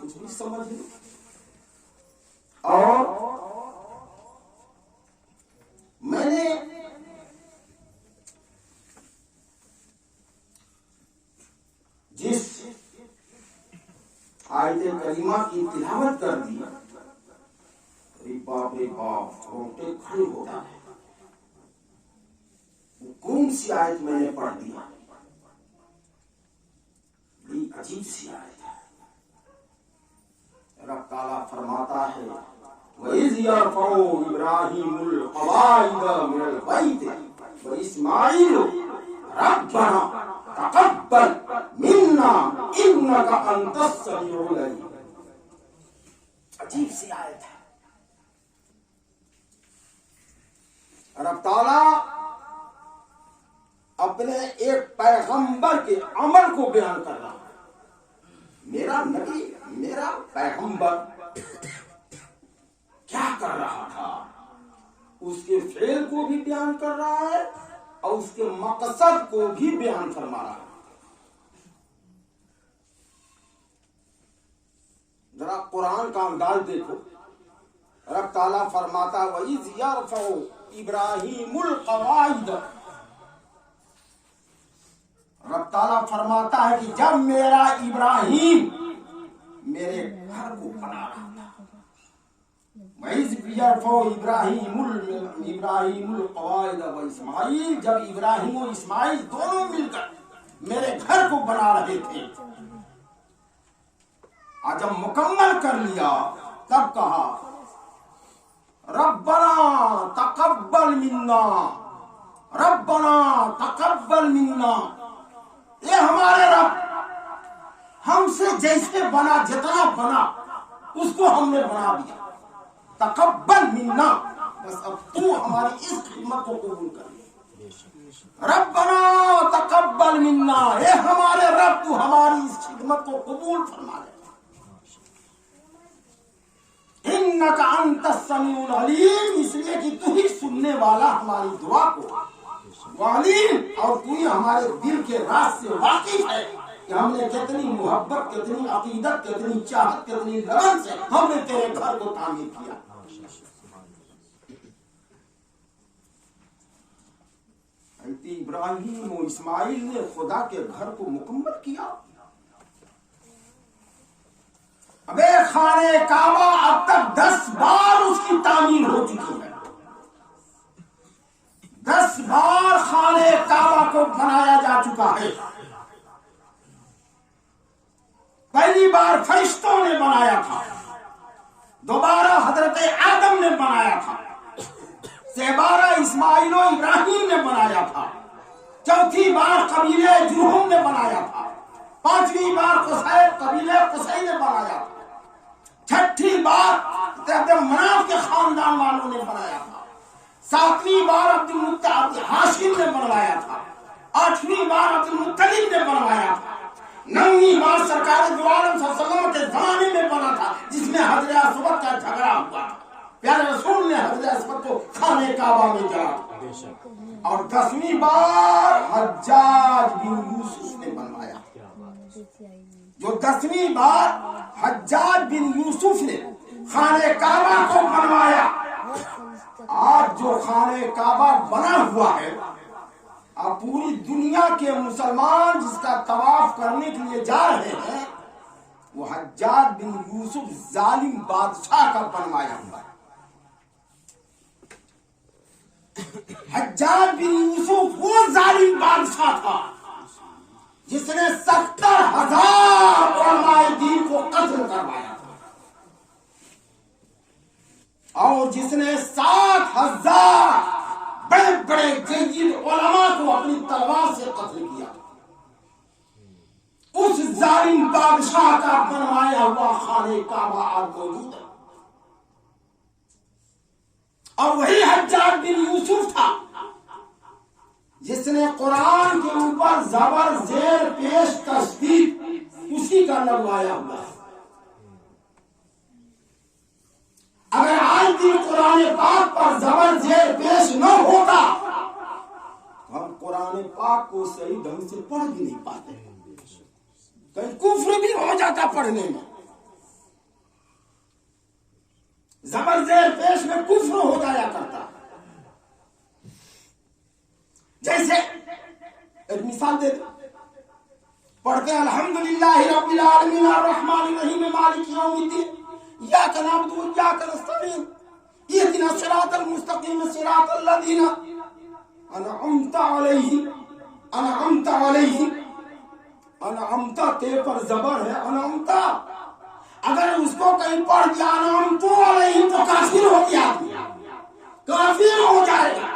کچھ بھی سمجھ لیں. اور میں نے جس آیت کریمہ کی تلاوت کر دی، رے باپ روٹے کھڑے ہو گئے. کون سی آیت میں نے پڑھ دی؟ بڑی عجیب سی آیت ہے. رب تعالیٰ فرماتا ہے وَإِذْ يَرْفَعُ إِبْرَاهِيمُ الْقَوَاعِدَ مِنَ الْبَيْتِ وَإِسْمَاعِيلُ رَبَّنَا تَقَبَّلْ مِنَّا إِنَّكَ أَنْتَ السَّمِيعُ الْعَلِيمُ. عجیب سی آیت ہے. رب تعالیٰ اپنے ایک پیغمبر کے عمل کو بیان کر رہا ہے. میرا نبی، میرا پیغمبر کیا کر رہا تھا، اس کے فعل کو بھی بیان کر رہا ہے اور اس کے مقصد کو بھی بیان فرما رہا ہے. ذرا قرآن کا انداز دیکھو. رب تعالیٰ فرماتا وَإِذْ يَرْفَعُ إِبْرَاهِيمُ الْقَوَاعِدَ. رب تعالیٰ فرماتا ہے کہ جب میرا ابراہیم میرے گھر کو بنا رہا تھا. وَإِذْ يَرْفَعُ إِبْرَاهِيمُ الْقَوَاعِدَ وَإِسْمَاعِيلُ. جب ابراہیم و اسماعیل دونوں مل کر میرے گھر کو بنا رہے تھے، آج جب مکمل کر لیا تب کہا ربنا تقبل منا، ربنا تقبل منا. یہ ہمارے رب ہم سے جیسے بنا، جتنا بنا اس کو ہم نے بنا دیا. تقبل منا، بس اب تو ہماری اس خدمت کو قبول کر. ربنا تقبل منا، اے ہمارے رب تو ہماری اس خدمت کو قبول فرما لے. انک انت السمیع العلیم، اس لیے کہ تو ہی سننے والا ہماری دعا کو، علیم، اور تو ہی ہمارے دل کے راز سے واقف ہے کہ ہم نے کتنی محبت، کتنی عقیدت، کتنی چاہت، کتنی لگن سے ہم نے تیرے گھر کو تعمیر کیا. ابراہیم و اسماعیل نے خدا کے گھر کو مکمل کیا. ابے خانے کعبہ اب تک 10 بار اس کی تعمیر ہو چکی ہے. 10 بار خانے کعبہ کو بنایا جا چکا ہے. پہلی بار فرشتوں نے بنایا تھا، دوبارہ حضرت آدم نے بنایا تھا، بارہ اسماعیل و ابراہیم نے بنایا تھا، چوتھی بار قبیلے جرہم نے بنایا تھا، 5ویں بار قبیلے قصی نے بنایا تھا، 6ٹھی بار مناف کے خاندان والوں نے بنایا تھا، 7ویں بار عبد ہاشم نے بنوایا تھا، 8ویں بار عبد المطلب نے بنوایا تھا، 9ویں بار سرکار دو عالم صلی اللہ علیہ وسلم کے زمانے میں بنا تھا، جس میں حضرت اسود کا جھگڑا ہوا تھا. پیارے رسول نے حضرت اسود کو خانے کعبہ میں جڑا. اور 10ویں بار حجاج بن یوسف نے بنوایا. جو 10ویں بار حجاج بن یوسف نے خانے کعبہ کو بنوایا. آج جو خانے کعبہ بنا ہوا ہے، اب پوری دنیا کے مسلمان جس کا طواف کرنے کے لیے جا رہے ہیں، وہ حجاج بن یوسف ظالم بادشاہ کا بنوایا ہوا ہے. حجاج بن یوسف وہ ظالم بادشاہ تھا جس نے 70,000 علماء دین کو قتل کروایا تھا، اور جس نے 60,000 بڑے بڑے جید علماء کو اپنی تلوار سے قتل کیا. اس ظالم بادشاہ کا بنوایا ہوا خانے کعبہ آج موجود ہے. اور وہی حجاج بن یوسف تھا جس نے قرآن کے اوپر زبر زیر پیش تشدید اسی کا لگوایا ہوا ہے. اگر آج دن قرآن پاک پر زبر زیر پیش نہ ہوتا تو ہم قرآن پاک کو صحیح ڈھنگ سے پڑھ بھی نہیں پاتے. کہیں کفر بھی ہو جاتا پڑھنے میں. زبر زیر پیش میں کفر ہو جایا کرتا. جیسے ایک مثال دے دو، پڑھتے ہیں الحمدللہ رب العالمین الرحمن الرحیم مالک یوم الدین ایاک نعبد و ایاک نستعین اهدنا الصراط المستقیم صراط الذین انعمت علیہم. انعمت تے پر زبر ہے انعمت، اگر اس کو کہیں پڑھ دیا انعمت علیہم تو کافر ہو گیا، کافر ہو جائے گا.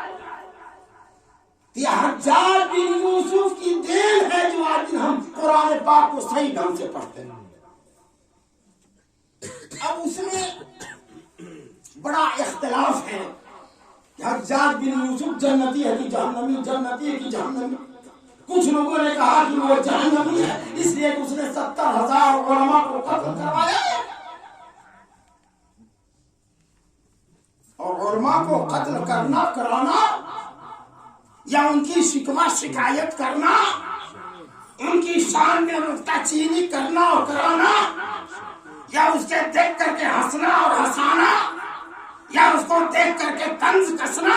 یہ حجاج بن یوسف کی دین ہے جو آج ہم قرآن پاک کو صحیح ڈھنگ سے پڑھتے ہیں. اب اس میں بڑا اختلاف ہے کہ حجاج بن یوسف جنتی ہے کہ جہنمی، جنتی ہے کہ جہنمی. کچھ لوگوں نے کہا کہ وہ جہنمی ہے اس لیے کہ اس نے 70,000 علماء کو قتل کروایا، اور علماء کو قتل کرنا کرانا یا ان کی شکوہ شکایت کرنا، ان کی شان میں نکتہ چینی کرنا اور کرانا، یا اس کے دیکھ کر کے ہنسنا اور ہنسانا، یا اس کو دیکھ کر کے طنز کسنا.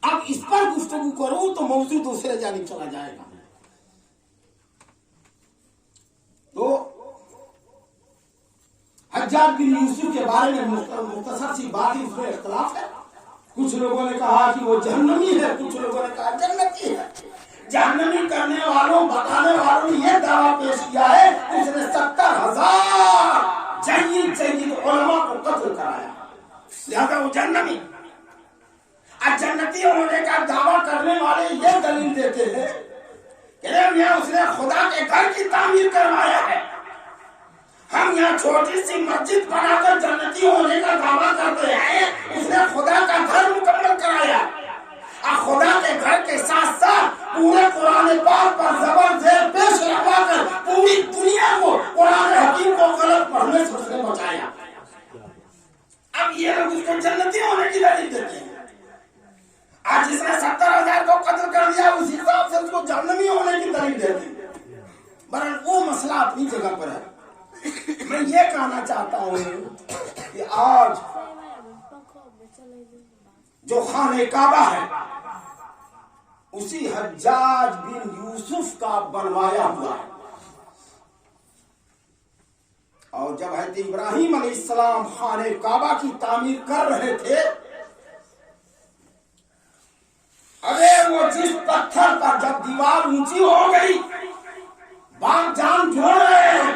اب اس پر گفتگو کروں تو موضوع دوسرے جانب چلا جائے گا. تو حجاج بن یوسف کے بارے میں مختصر سی بات ہی، اس میں اختلاف ہے. کچھ لوگوں نے کہا کہ وہ جہنمی ہے، کچھ لوگوں نے کہا جنتی ہے. جہنمی کرنے والوں، بتانے والوں نے یہ دعویٰ پیش کیا ہے اس نے 70,000 جید علماء کو قتل کرایا، لہذا وہ جہنمی. جنتی ہونے کا دعویٰ کرنے والے یہ دلیل دیتے ہیں کہ اس نے خدا کے گھر کی تعمیر کروایا ہے، ہم یہاں چھوٹی سی مسجد بنا کر جنتی ہونے کا دعویٰ کرتے ہیں، اس نے خدا کا گھر مکمل کرایا. خدا کے گھر کے ساتھ ساتھ پورے قرآن پاک پر زبر زیر پیش لگا کر پوری دنیا کو قرآن حکیم کو غلط پڑھنے سے اس نے بچایا. اب یہ لوگ اس کو جنتی ہونے کی دلیل دیتے ہیں. آج جس نے 70,000 کو قتل کر دیا اسی حساب سے اس کو جہنمی ہونے کی دلیل دیتے ہیں. بہرحال وہ مسئلہ اپنی جگہ پر ہے. میں یہ کہنا چاہتا ہوں کہ آج جو خانہ کعبہ ہے اسی حجاج بن یوسف کا بنوایا ہوا ہے. اور جب حضرت ابراہیم علیہ السلام خانہ کعبہ کی تعمیر کر رہے تھے، ارے وہ جس پتھر پر جب دیوار اونچی ہو گئی، باپ جان جوڑ رہے ہیں،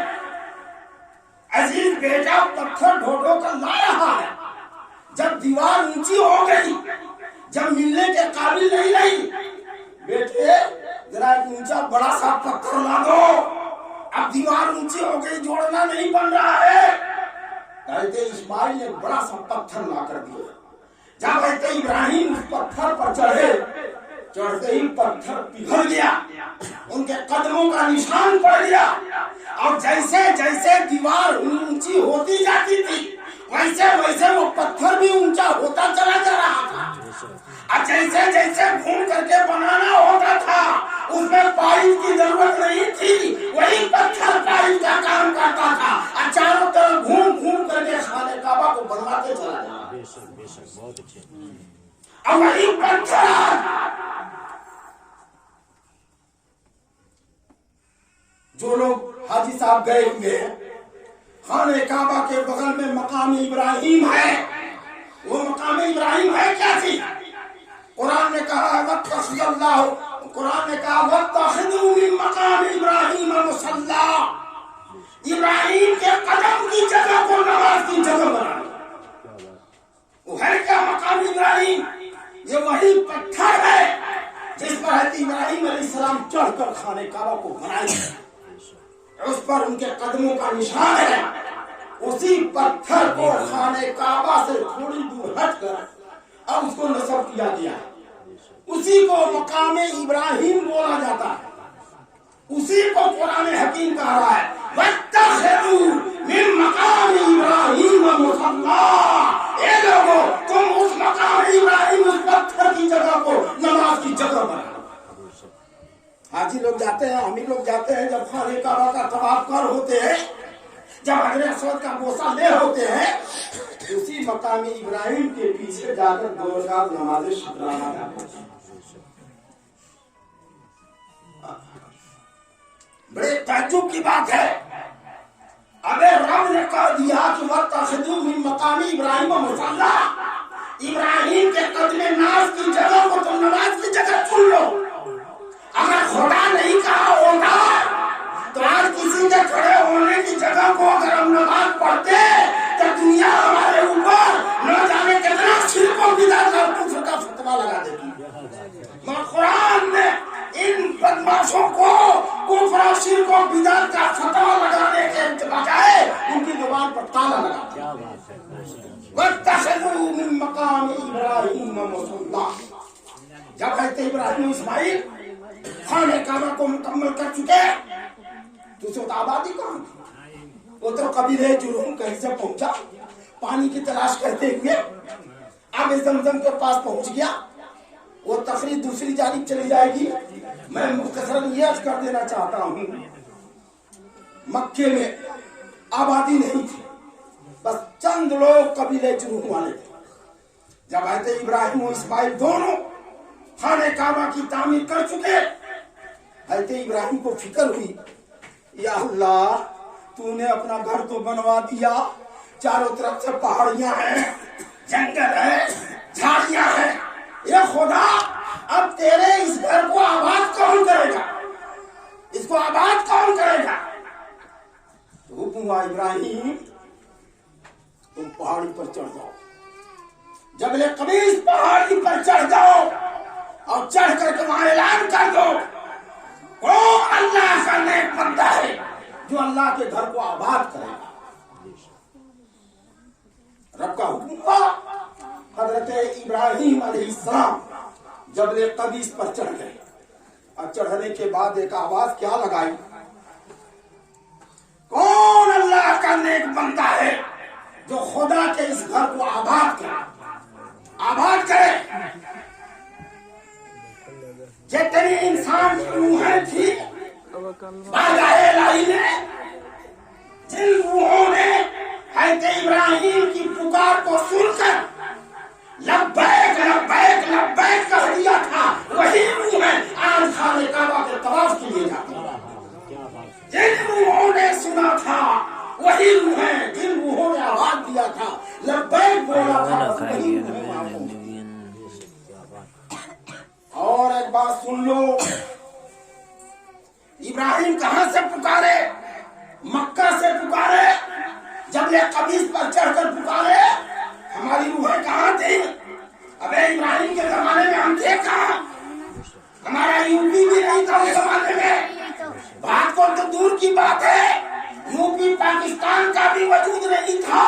عزیز بیٹا پتھر ڈھو ڈھو کر لا رہا ہے، جب دیوار اونچی ہو گئی، جب ملنے کے قابل نہیں رہی، بیٹے ذرا ایک اونچا بڑا سا پتھر لا دو، اب دیوار اونچی ہو گئی، جوڑنا نہیں بن رہا ہے. کہتے اسماعیل نے بڑا سا پتھر لا کر دیا. جب کہتے ابراہیم اس پتھر پر چڑھے، چڑھتے ہی پتھر پگھل گیا، ان کے قدموں کا نشان پڑ گیا. اور جیسے جیسے دیوار اونچی ہوتی جاتی تھی ویسے ویسے وہ پتھر بھی اونچا ہوتا چلا جا رہا تھا. اور جیسے جیسے گھوم کر کے بنانا ہوتا تھا اس میں پائپ کی ضرورت نہیں تھی، وہی پتھر پائپ کا کام کرتا تھا. اور چاروں طرف گھوم گھوم کر کے خانہ کعبہ کو بنواتے چلا جا رہا. اور وہی پتھر جو لوگ حاجی صاحب گئے ہوئے ہیں، خانہ کعبہ کے بغل میں مقام ابراہیم ہے. وہ مقام ابراہیم ہے کیا چیز؟ قرآن نے کہا واتخذ اللہ، قرآن نے کہا واتخذوا من مقام ابراہیم مصلی، ابراہیم کے قدم کی جگہ کو نماز کی جگہ بنا. وہ ہے کیا مقام ابراہیم؟ یہ وہی پتھر ہے جس پر حضرت ابراہیم علیہ السلام چڑھ کر خانہ کعبہ کو بنائے، اس پر ان کے قدموں کا نشان ہے. اسی پتھر کو خانہ کعبہ سے تھوڑی دور ہٹ کر اب اس کو نصب کیا گیا ہے. اسی کو مقام ابراہیم بولا جاتا ہے، اسی کو قرآن حکیم کہا رہا ہے واتخذوا من مقام ابراہیم مصلی. اے لوگوں تم اس مقام ابراہیم، اس پتھر کی جگہ کو نماز کی جگہ بنا. حاجی لوگ جاتے ہیں، امیر لوگ جاتے ہیں، جب خانہ کعبہ کا طواف کر ہوتے ہیں، جب حجر اسود کا بوسہ لے ہوتے ہیں اسی مقام ابراہیم کے پیچھے جا کر 2 رکعت نماز شکرانہ ادا کرتے ہیں. بڑے تعجب کی بات ہے. اگر رب نے کہہ دیا کہ وَاتَّخِذُوا مِن مَّقَامِ إِبْرَاهِيمَ مُصَلًّى، ابراہیم کے قدم ناز کی جگہ کو تم نماز کی جگہ چن لو. اگر خدا نہیں کہا ہوتا تو آج کسی کے کھڑے ہونے کی جگہ کو اگر ہم نماز پڑھتے تو دنیا ہمارے اوپر نہ جانے کتنا شرک و بدعت اور کفر کا فتویٰ لگا دیتی. مگر قرآن نے ان بدماشوں کو کفر اور شرک و بدعت کا فتویٰ لگانے کے بجائے ان کی زبان پر تالا لگا دیا. وَاتَّخِذُوا مِن مَّقَامِ إِبْرَاهِيمَ مُصَلًّى. جب حضرت ابراہیم و اسماعیل خانہ کعبہ کو مکمل کر چکے تو اس وقت آبادی کہاں تھی؟ وہ تو قبیلہ جرہم کہیں سے پہنچا پانی کی تلاش کرتے ہوئے آب زمزم کے پاس پہنچ گیا. وہ تفریح دوسری جانب چلی جائے گی. میں مختصراً یہ عرض کر دینا چاہتا ہوں مکے میں آبادی نہیں تھی، بس چند لوگ قبیلہ جرہم والے تھے. جب حضرت ابراہیم و اسماعیل دونوں خانہ کعبہ کی تعمیر کر چکے حضرت ابراہیم کو فکر ہوئی یا اللہ تو نے اپنا گھر تو بنوا دیا، چاروں طرف سے پہاڑیاں ہیں، جنگل ہے، جھاڑیاں ہیں، یا خدا اب تیرے اس گھر کو آباد کون کرے گا، اس کو آباد کون کرے گا؟ تو حکم ہوا ابراہیم تم پہاڑی پر چڑھ جاؤ، جبل قمیص پہاڑی پر چڑھ جاؤ اور چڑھ کر کے وہاں اعلان کر دو کون اللہ کا نیک بندہ ہے جو اللہ کے گھر کو آباد کرے گا. رب کا حکم ہوا. حضرت ابراہیم علیہ السلام جبل قمیص پر چڑھ گئے اور چڑھنے کے بعد ایک آواز کیا لگائی، کون اللہ کا نیک بندہ ہے جو خدا کے اس گھر کو آباد کرے، آباد کرے. جتنی انسان کی روحیں تھی بارگاہ الہی میں، جن روحوں نے حضرت ابراہیم کی پکار کو سن کر لبیک لبیک لبیک کہہ دیا تھا، وہی روحیں آج خانہ کعبہ کے طواف کے لیے جاتی ہیں. جن روحوں نے سنا تھا وہی روحیں، جن روحوں نے آواز دیا تھا لبیک بولا تھا وہی روحیں. اور ایک بات سن لو، ابراہیم کہاں سے پکارے؟ مکہ سے پکارے، جبل قمیص پر چڑھ کر پکارے. ہماری روحیں کہاں تھی؟ ابے ابراہیم کے زمانے میں ہم تھے کہاں؟ ہمارا یوپی بھی نہیں تھا اس زمانے میں، بات کو تو دور کی بات ہے، یوپی پاکستان کا بھی وجود نہیں تھا.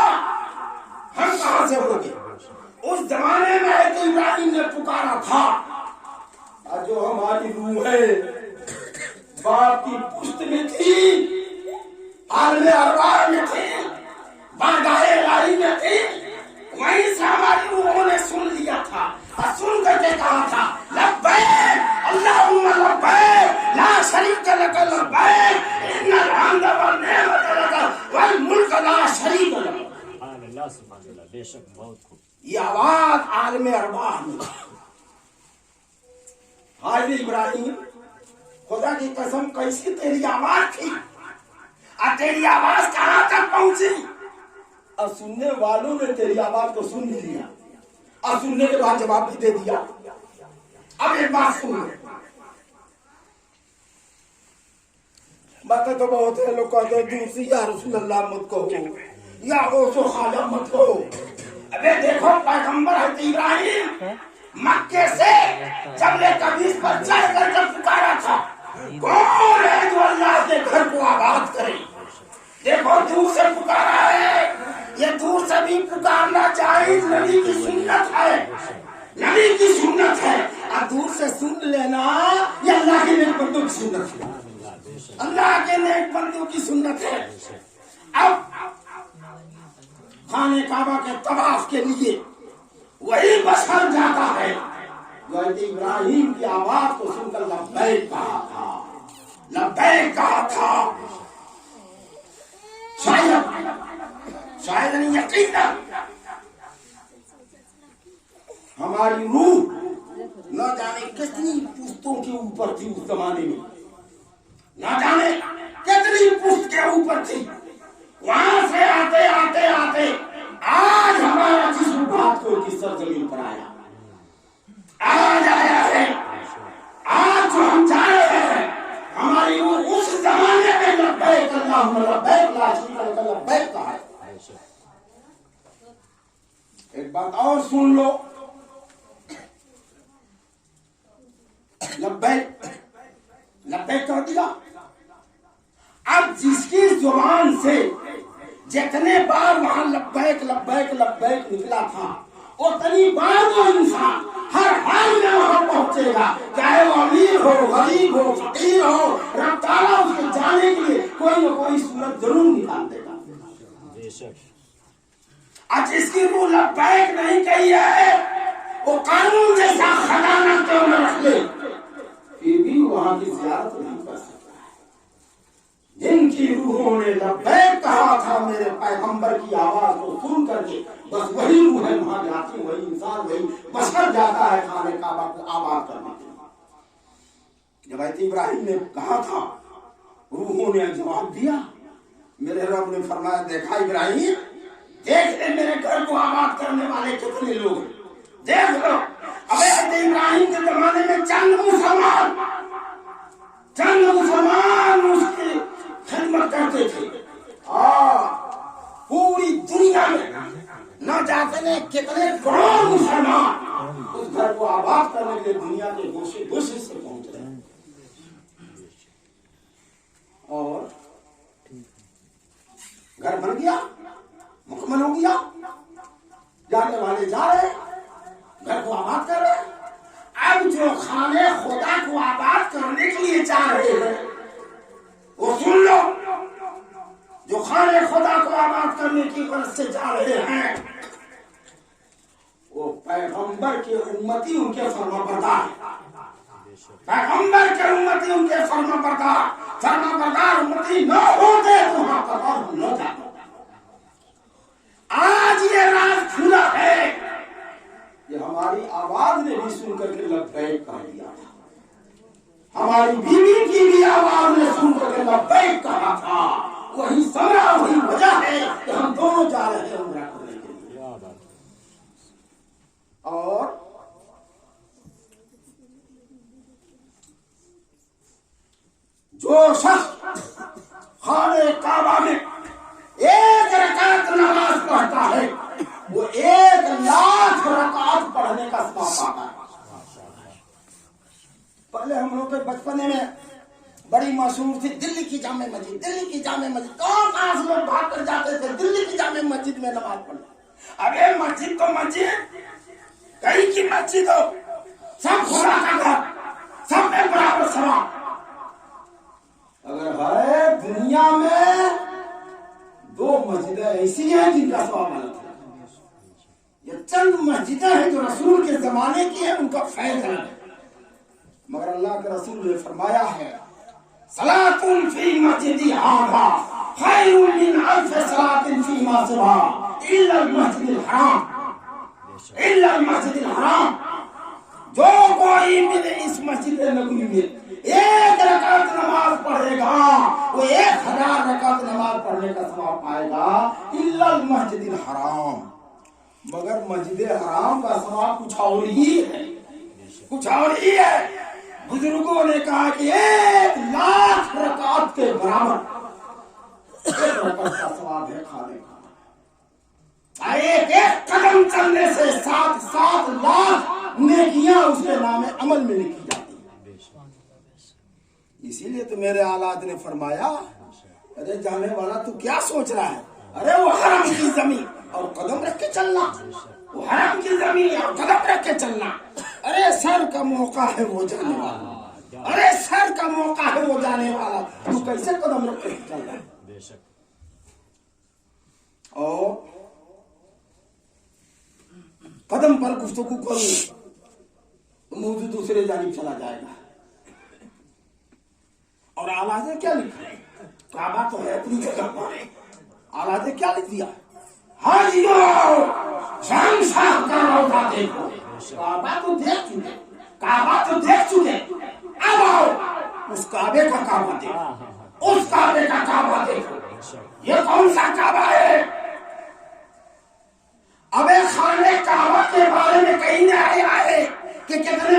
ہم کہاں سے ہو گئے؟ اس زمانے میں حضرت ابراہیم نے پکارا تھا. جو ہماری روح ہے باپ کی پشت میں تھی، عالم ارواح میں تھی، بارگاہ الہی میں تھی، وہیں سے ہماری روحوں نے سن لیا تھا اور سن کر کے کہا تھا لبیک اللہم لبیک لا شریک لک لبیک ان الحمد والنعمت لک والملک لا شریک لک. یہ آواز عالم ارواح میں تھی. حضرت ابراہیم خدا کی قسم کیسی تیری آواز تھی اور تیری آواز کہاں تک پہنچی؟ اور سننے والوں نے تیری آواز کو سن بھی لیا اور سننے کے بعد جواب بھی دے دیا. اب ایک بات سن لے، باتیں تو بہت ہے، لوگ کہتے ہیں دوسری یا رسول اللہ مت کہو یا غوث و خواجہ مت کہو. ابے دیکھو پیغمبر حضرت ابراہیم مکے سے جبل قمیص پر چڑھ کر کے پکارا تھا کون ہے جو اللہ کے گھر کو آباد کرے. دیکھو دور سے پکارا ہے، یہ دور سے بھی پکارنا جائز نبی کی سنت ہے، نبی کی سنت ہے. اور دور سے سن لینا یہ اللہ کے نیک بندوں کی سنت ہے، اللہ کے نیک بندوں کی سنت ہے. اب خانہ کعبہ کے طواف کے لیے وہی بشر جاتا ہے جو ابراہیم کی آواز کو سن کر لبیک کہا تھا، لبیک کہا تھا. شاید شاید نہیں یقیناً ہماری روح نہ جانے کتنی پشتوں کے اوپر تھی اس زمانے میں، نہ جانے کتنی پشت کے اوپر تھی، وہاں سے آتے آتے آتے آج ہمارا جسم بات کو کی سرزمین پر آیا، آج آیا ہے، آج جو ہم جا رہے ہیں ہماری روح اس زمانے میں لبیک اللہم لبیک لا شریک لک لبیک کا ہے۔ ایک بات اور سن لو، لبیک لبیک کر دیا، اب جس کی زبان سے جتنے بار وہاں لبیک لبیک لبیک نکلا تھا اتنی بار وہ انسان ہر حال میں وہاں پہنچے گا، چاہے وہ امیر ہو غریب ہو فقیر ہو، رب تعالیٰ اس کے جانے کے لیے کوئی نہ کوئی صورت ضرور نکال دے گا۔ آج اس کی روح لبیک نہیں کہی ہے، وہ قانون جیسا خزانہ کیوں نہ رکھ لے، پھر بھی وہاں کی زیارت نہیں کر سکتا ہے۔ جن کی روحوں نے لبیک کہا تھا میرے پیغمبر کی آواز کو سن کر کے، بس وہی روح ہے وہاں جاتی، وہی انسان وہی بشر جاتا ہے خانہ کعبہ کو آباد کرنے کے لیے۔ جب حضرت ابراہیم نے کہا تھا روحوں نے جواب دیا، میرے رب نے فرمایا دیکھا ابراہیم، دیکھ لے میرے گھر کو آباد کرنے والے کتنے لوگ ہیں، دیکھ لو۔ اب حضرت ابراہیم کے زمانے میں چند مسلمان اس کی خدمت کرتے تھے، اور پوری دنیا میں نہ جاتے نے کتنے کروڑ مسلمان اس گھر کو آباد کرنے کے دنیا کے گوشے گوشے سے پہنچ رہے ہیں، اور گھر بن گیا، مکمل ہو گیا، جانے والے جا رہے، گھر کو آباد کر رہے۔ اب جو خانے خدا کو آباد کرنے کے لیے جا رہے ہیں وہ سن لو، جو خانے خدا کو آباد کرنے کی غرض سے جا رہے ہیں وہ پیغمبر کے امتی ان کے فرما بردار، پیغمبر کے امتی ان کے فرما بردار امتی نہ ہوتے تو وہاں پر اور نہ جاتے۔ آج یہ راز کھلا ہے، یہ ہماری آواز نے بھی سن کر کے لبیک کہہ دیا تھا، ہماری بیوی کی بھی آواز نے سن کر کے لبیک کہا تھا، وہی سمرا وہی وجہ ہے کہ ہم دونوں جا رہے ہیں عمرہ کرنے کے لیے۔ اور جو شخص خانہ کعبہ میں ایک رکعت نماز پڑھتا ہے وہ 1,00,000 رکعت پڑھنے کا ثواب پاتا ہے۔ پہلے ہم لوگ کے بچپنے میں بڑی مشہور تھی دلی کی جامع مسجد، دلی کی جامع مسجد، کہاں سے لوگ بھاگ کر جاتے تھے دلی کی جامع مسجد میں نماز پڑھنا۔ اب یہ مسجد تو مسجد، کہیں کی مسجد ہو، سب خدا کا گھر، سب میں برابر ثواب۔ اگر ہے دنیا میں 2 مسجدیں ایسی ہیں جن کا ثواب الگ ہے، یہ چند مسجدیں ہیں جو رسول کے زمانے کی ہیں، ان کا فیض الگ ہے، مگر اللہ کے رسول نے فرمایا ہے صلاۃ فی مسجدی ھذا خیر من 1000 صلاۃ فیما سواہ الا المسجد الحرام، الا المسجد الحرام۔ جو کوئی میرے اس مسجد نبوی میں 1 رکعت نماز پڑھے گا وہ 1000 رکعت نماز پڑھنے کا ثواب پائے گا، الا المسجد الحرام، مگر مسجد حرام کا ثواب کچھ اور ہی ہے، کچھ اور ہی ہے۔ بزرگوں نے کہا کہ 1,00,000 رکعت کے برابر 1 رکعت کا ثواب ہے کھانے کا، ایک قدم چلنے سے 7 لاکھ نیکیاں اس کے نام عمل میں لکھی جاتی ہیں۔ اسی لیے تو میرے آلات نے فرمایا ارے جانے والا تو کیا سوچ رہا ہے، ارے وہ حرم کی زمین اور قدم رکھ کے چلنا، وہ حرم کی زمین اور قدم رکھ کے چلنا، ارے سر کا موقع ہے وہ جانے والا، ارے سر کا موقع ہے وہ جانے والا، تو کیسے قدم رکھ کے چل رہا ہے۔ اور قدم پر گفتگو کروں تو موضوع دوسرے جانب چلا جائے گا۔ اور آلات نے کیا لکھا ہے، کعبہ تو ہے اپنی جگہ پر، آلات نے کیا لکھ دیا، حاجیوں شہنشاہ کا روضہ دیکھو. کعبہ تو دیکھ چکے, کعبہ تو دیکھ چکے, اب آؤ اس کعبے کا کعبہ دیکھو, اس کعبے کا کعبہ دیکھو. یہ کون سا کعبہ ہے؟ اب خانے کعبہ کے بارے میں کہیں نہ آیا ہے کہ کتنے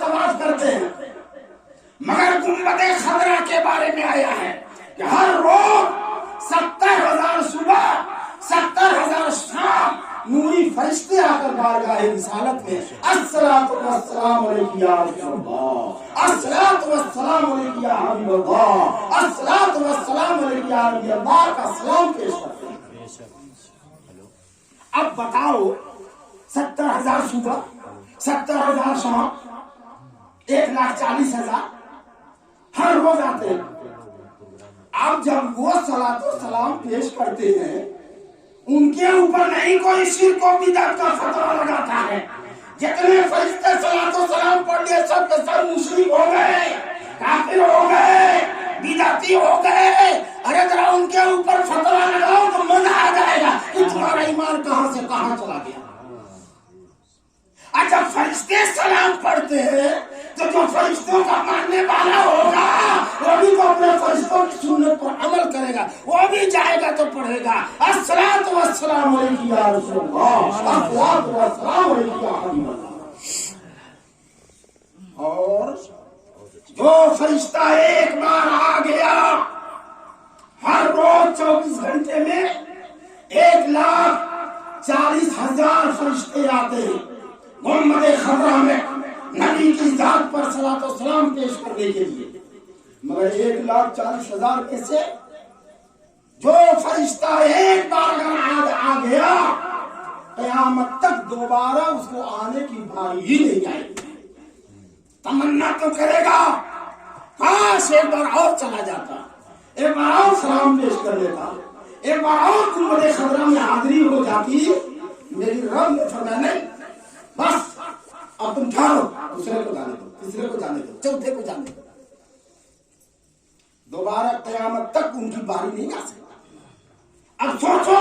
طواف کرتے ہیں, مگر گنبد خضرا کے بارے میں آیا ہے کہ ہر روز 70,000 صبح 70,000 شام نوری فرشتے آ کر بارگاہ رسالت میں الصلاۃ والسلام علیک یا رسول اللہ, الصلاۃ والسلام علیک یا حبیب اللہ, الصلاۃ والسلام علیک یا نبی اللہ کا سلام پیش کرتے ہیں. اب بتاؤ 70,000 صبح 70,000 شام 1,40,000 ہر روز آتے ہیں. اب جب وہ صلاۃ و سلام پیش کرتے ہیں ان کے اوپر نہیں کوئی شرک و بدعت کا فتویٰ لگاتا ہے. جتنے فرشتے صلاۃ و سلام پڑھ لیے سب کے سب مشرک ہو گئے, کافر ہو گئے, بدعتی ہو گئے. ارے ذرا ان کے اوپر فتویٰ لگاؤ تو مزہ آ جائے گا کہ تمہارا ایمان کہاں سے کہاں چلا گیا. اچھا فرشتے سلام پڑھتے ہیں تو جو فرشتوں کا ماننے والا ہوگا وہ بھی تو اپنے فرشتوں کی سنت پر عمل کرے گا, وہ بھی جائے گا تو پڑھے گا الصلاۃ والسلام علیک یا رسول اللہ, الصلاۃ والسلام علیک یا حبیب اللہ. اور جو فرشتہ ایک بار آ گیا ہر روز 24 گھنٹے میں 1,40,000 فرشتے آتے ہیں گنبد خضرا میں نبی کی ذات پر صلاۃ و سلام پیش کرنے کے لیے. مگر 1,40,000 میں سے جو فرشتہ ایک بار اگر آ گیا قیامت تک دوبارہ اس کو آنے کی باری ہی نہیں آئے گی. تمنا تو کرے گا کاش ایک بار اور چلا جاتا, ایک بار اور سلام پیش کر لیتا, ایک بار اور گنبد خضرا میں حاضری ہو جاتی. میری رب نے فرمایا نہیں, بس اب تم ٹھہرو, دوسرے کو جانے دو, تیسرے کو جانے دو, چوتھے کو جانے دو. دوبارہ قیامت تک ان کی باری نہیں آ سکتا. اب سوچو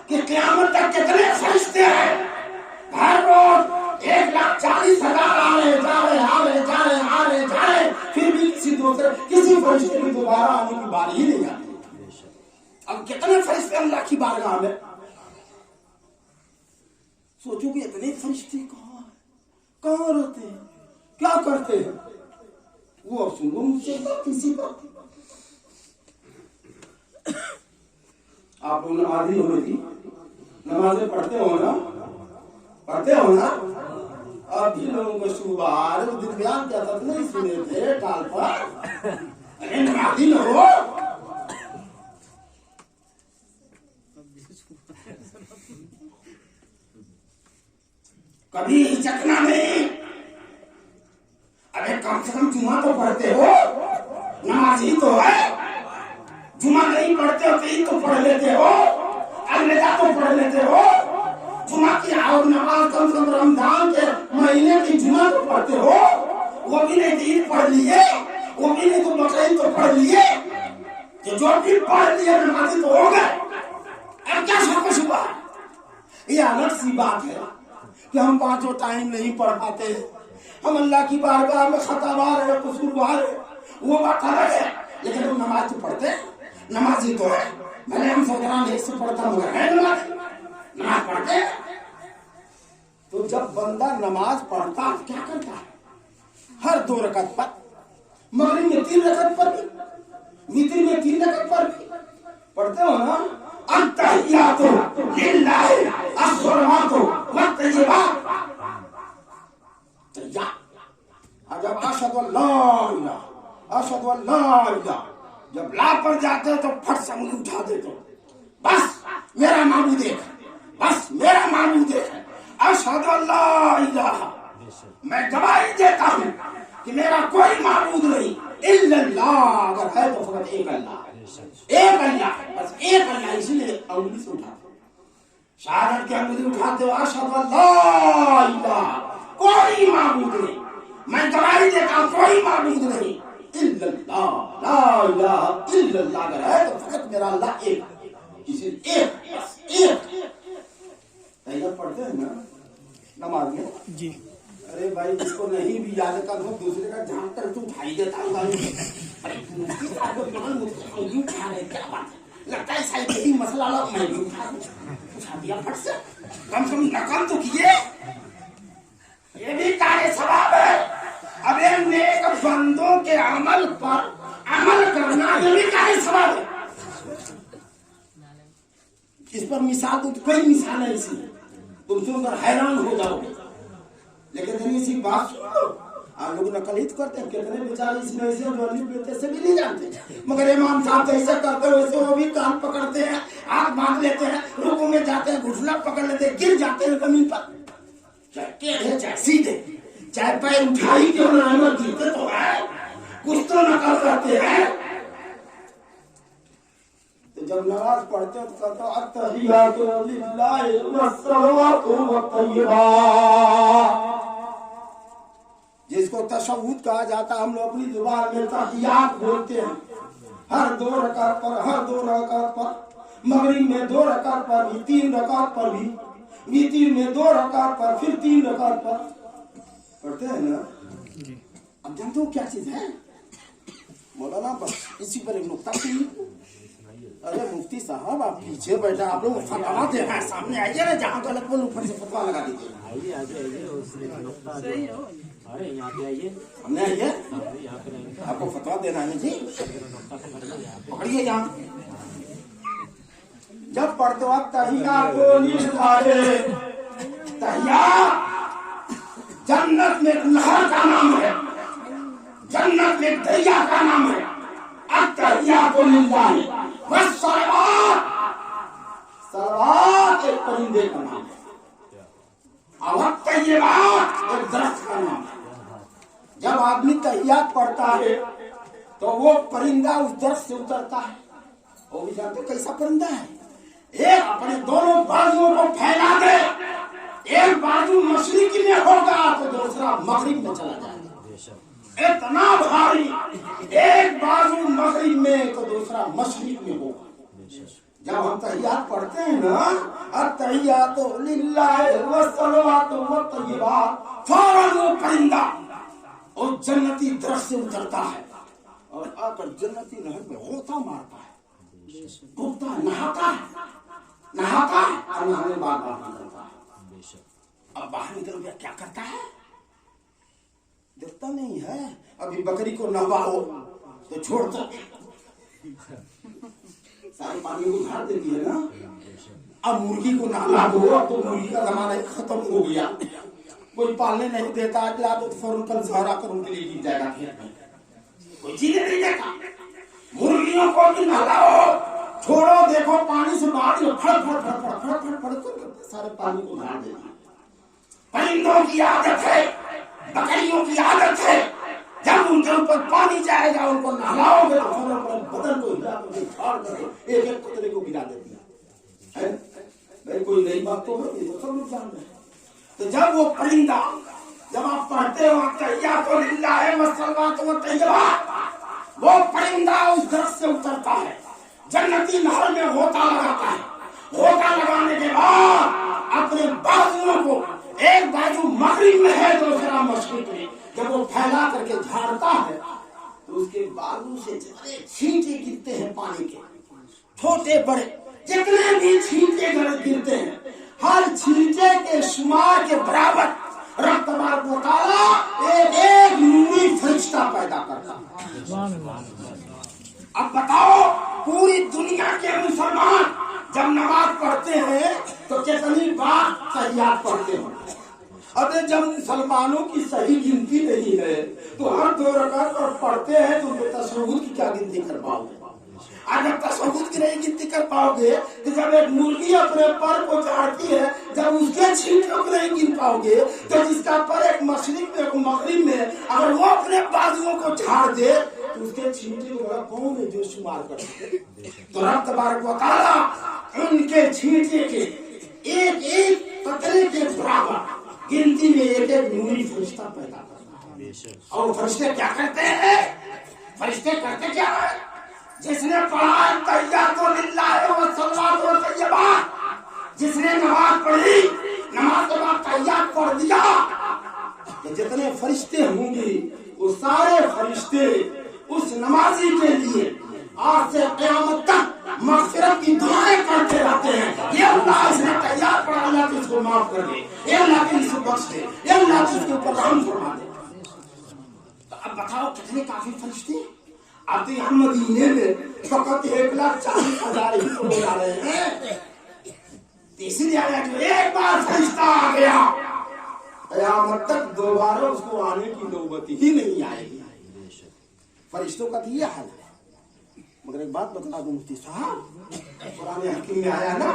کہ قیامت تک کتنے فرشتے ہیں, ہر روز 1,40,000 آ رہے جا رہے آ رہے جا رہے آ رہے جا رہے, پھر بھی کسی فرشتے کی دوبارہ آنے کی باری ہی نہیں آتی. اب کتنے فرشتے اللہ کی بارگاہ میں. سوچو کہ اتنے فرشتے کہاں رہتے ہیں, کیا کرتے ہیں, وہ اب سنو مجھ سے کسی بات. آپ لوگ نمازی ہونے کی نمازیں پڑھتے ہو نا, پڑھتے ہو نا. اب بھی لوگوں کو صبح دن بیان کیا تھا نہیں سنے تھے ٹال پر, نمازی نہ ہو. کبھی چکنا نہیں. ارے کم سے کم جمعہ تو پڑھتے ہو, نمازی تو ہے. جمعہ نہیں پڑھتے ہو عید تو پڑھ لیتے ہو, الوداع تو پڑھ لیتے ہو. جمعہ کی اور نماز کم سے کم رمضان کے مہینے کی جمعہ تو پڑھتے ہو, وہ بھی نہیں عید پڑھ لیے, وہ بھی نہیں تو بقرعید تو پڑھ لیے. جو بھی پڑھ لیے نمازی تو ہو گئے. اب کیا شک شبہ ہے؟ یہ الگ سی بات ہے کہ ہم 5 ٹائم نہیں پڑھ پاتے, ہم اللہ کی بارگاہ میں خطا بار ہے, قصوروار ہے, وہ بات الگ ہے. لیکن ہم نماز تو پڑھتے, نمازی تو ہے. میں نے ہم سوچنا نہیں سے پڑھتا مگر ہے نماز پڑھتے. تو جب بندہ نماز پڑھتا کیا کرتا ہے, ہر 2 رکعت پر, مغرب میں 3 رکعت پر بھی, وتر میں 3 رکعت پر بھی پڑھتے ہو نا. التحیات للہ الصلوات والطیبات. جب اشہد ان لا الہ اشہد ان لا الہ, جب لا پر جاتے تو پھٹ سے انگلی اٹھا دیتے ہو, بس میرا معبود ایک ہے, بس میرا معبود ایک ہے. اشہد ان لا الہ, میں گواہی دیتا ہوں کہ میرا کوئی معبود نہیں الا اللہ, اگر ہے تو فقط ایک اللہ, ایک اللہ, بس ایک اللہ. اسی لیے انگلی سے اٹھاتے, شہادت کی انگلی اٹھاتے ہو, اشہد ان لا الہ, کوئی معبود نہیں, میں گواہی دیتا ہوں کوئی معبود نہیں الا اللہ, لا الہ الا اللہ, اگر ہے تو فقط میرا اللہ ایک. اسے ایک بس ایک تحیات پڑھتے ہیں نا نماز میں جی. ارے بھائی جس کو نہیں بھی یاد کر وہ دوسرے کا جان کر تو اٹھائی دیتا ہے. کیا بات ہے لگتا ہے شاید یہی مسئلہ میں بھی اٹھا دیا پھٹ سے. کم سے کم نقل تو کیے. یہ بھی کارے ثواب ہے. اب یہ نیک بندوں کے عمل پر عمل کرنا یہ بھی کارے ثواب ہے. اس پر مثال تو کوئی مثال ہے اسی تم سن کر حیران ہو جاؤ گے. لیکن ذریعے سی بات سنو. آپ لوگ نقل ہی کرتے ہیں کتنے بیچارے اس میں سے جو علی بیٹے سے بھی نہیں جانتے مگر امام صاحب جیسے کرتے ہیں ویسے وہ بھی کان پکڑتے ہیں ہاتھ باندھ لیتے ہیں رکوع میں جاتے ہیں گھٹنا پکڑ لیتے ہیں گر جاتے ہیں زمین پر چاہے ٹیڑھے چاہے سیدھے چاہے پیر اٹھائی کیوں نہ ہے گرتے تو ہے کچھ تو نقل کرتے ہیں. جب نماز پڑھتے ہیں تو کہتا ہے التحیات للہ والصلوات والطیبات. جس کو تشہد کہا جاتا ہے ہم لوگ اپنی زبان میں تحیات بولتے ہیں. ہر 2 رکعت پر مغرب میں 2 رکعت پر بھی 3 رکعت پر بھی وتر میں 2 رکعت پر پھر 3 رکعت پر پڑھتے ہیں نا. اب جانتے ہو کیا چیز ہے مولانا بس اسی پر ایک نقطہ سنیے. ارے مفتی صاحب آپ پیچھے بیٹھے آپ لوگ فتوا دے رہے ہیں سامنے آئیے نا جہاں غلط بول اوپر سے فتوا لگا دیجیے. ہمیں آئیے آپ کو فتوا دینا ہے جی. پکڑیے یہاں جب پڑھتے وقت تحیات جنت میں ایک نہر کا نام ہے جنت میں ایک دریا کا نام ہے. التحیات للہ والصلوات صلوات ایک پرندے کا نام ہے اور الطیبات ایک درخت کا نام ہے. جب آدمی تحیات پڑھتا ہے تو وہ پرندہ اس درخت سے اترتا ہے. وہ بھی جانتے کیسا پرندہ ہے. ایک اپنے دونوں بازوؤں کو پھیلا دے ایک بازو مشرق میں ہوگا تو دوسرا مغرب میں چلا جائے گا. اتنا بھاری ایک بازو مغرب میں تو دوسرا مشرق میں ہوگا. جب ہم تحیات پڑھتے ہیں نا التحیات للہ والصلوات والطیبات فوراً وہ پرندہ اور جنتی درخت سے اترتا ہے اور آ کر جنتی نہر میں غوطہ مارتا ہے ڈوبتا ہے نہاتا ہے اور نہانے بعد باہر نکلتا ہے. اب باہر نکل گیا کیا کرتا ہے دیکھتا نہیں ہے. ابھی بکری کو نہواؤ تو چھوڑتا سارے پانی کو جھاڑ دیتی ہے نا. اب مرغی کو نہلا دو تو مرغی کا زمانہ ختم ہو گیا. کوئی پالنے نہیں دیتا ہے تو فوراً کل زہرا کر ان کے لیے گر جائے گا. کوئی چیزیں نہیں دیتا. مرغیوں کو بھی نہلاؤ چھوڑو دیکھو پانی سے باہر پھڑ کر سارے پانی کو جھاڑ دیتی. پرندوں کی عادت ہے بکریوں کی عادت ہے جب ان کے اوپر پانی جائے گا ان کو نہلاؤ گے تو فوراً بدن کو ہلا کر جھاڑ کر ایک ایک قطرے کو گرا دیتی ہے. بھائی کوئی نئی بات تو ہے یہ تو سب لوگ جان رہے ہیں. تو جب وہ پرندہ جب آپ پڑھتے ہو تحیات للہ والصلوات والطیبات وہ پرندہ اس درخت سے اترتا ہے جنتی نہر میں غوطہ لگاتا ہے. غوطہ لگانے کے بعد اپنے بازوؤں کو ایک بازو مغرب میں ہے دوسرا مشرق میں جب وہ پھیلا کر کے جھاڑتا ہے تو اس کے بازو سے جتنے چھینٹے گرتے ہیں پانی کے چھوٹے بڑے جتنے بھی چھینٹے گرتے ہیں ہر چھینٹے کے شمار کے برابر رب تبارک و تعالی ایک نوری فرشتہ پیدا کرتا ہے. اب بتاؤ پوری دنیا کے مسلمان جب نماز پڑھتے ہیں تو کتنی بار تحیات پڑھتے ہیں. اب جب مسلمانوں کی صحیح گنتی نہیں ہے تو ہر 2 رکعت پر پڑھتے ہیں تو تشہد کی کیا گنتی کر پاؤ گے. اگر تشہد کی نہیں گنتی کر پاؤ گے تو جب ایک مرغی اپنے پر کو چاڑتی ہے جب اس کے چھینٹوں کو نہیں گن پاؤ گے تو جس کا پر ایک مشرق میں ایک مغرب میں اگر وہ اپنے بازوؤں کو جھاڑ دے تو اس کے چھینٹے کو بڑا کون ہے جو شمار کر سکے. تو رب تبارک و تعالیٰ ان کے چھینٹے کے ایک ایک قطرے کے برابر گنتی میں ایک ایک نوری فرشتہ پیدا کرتا ہے. اور وہ فرشتے کیا کرتے ہیں فرشتے کرتے کیا ہے جس نے پڑھا تحیات للہ والصلوات نماز پڑھی، نماز کے بعد تحیات پڑھ دیا کہ جتنے فرشتے ہوں گے وہ سارے فرشتے اس نمازی کے لیے آج سے قیامت تک مغفرت کی دعائیں کرتے رہتے ہیں. یہ اللہ اس نے تحیات پڑھا، اللہ تو اس کو معاف کر دے، یہ اللہ کی اس کو بخش دے، یہ اللہ تو اس کے اوپر رحم فرما دے. تو اب بتاؤ کتنے کافی فرشتے. اب تو یہاں مدینے میں فقط 1,40,000 ہی تو بلا رہے ہیں. تیسری آیا جو ایک بار فرشتہ آ گیا قیامت تک دوبارہ اس کو آنے کی نوبت ہی نہیں آئے گی. فرشتوں کا تو یہ حال ہے. مگر ایک بات بتا دوں مفتی صاحب، قرآن حکیم میں آیا نا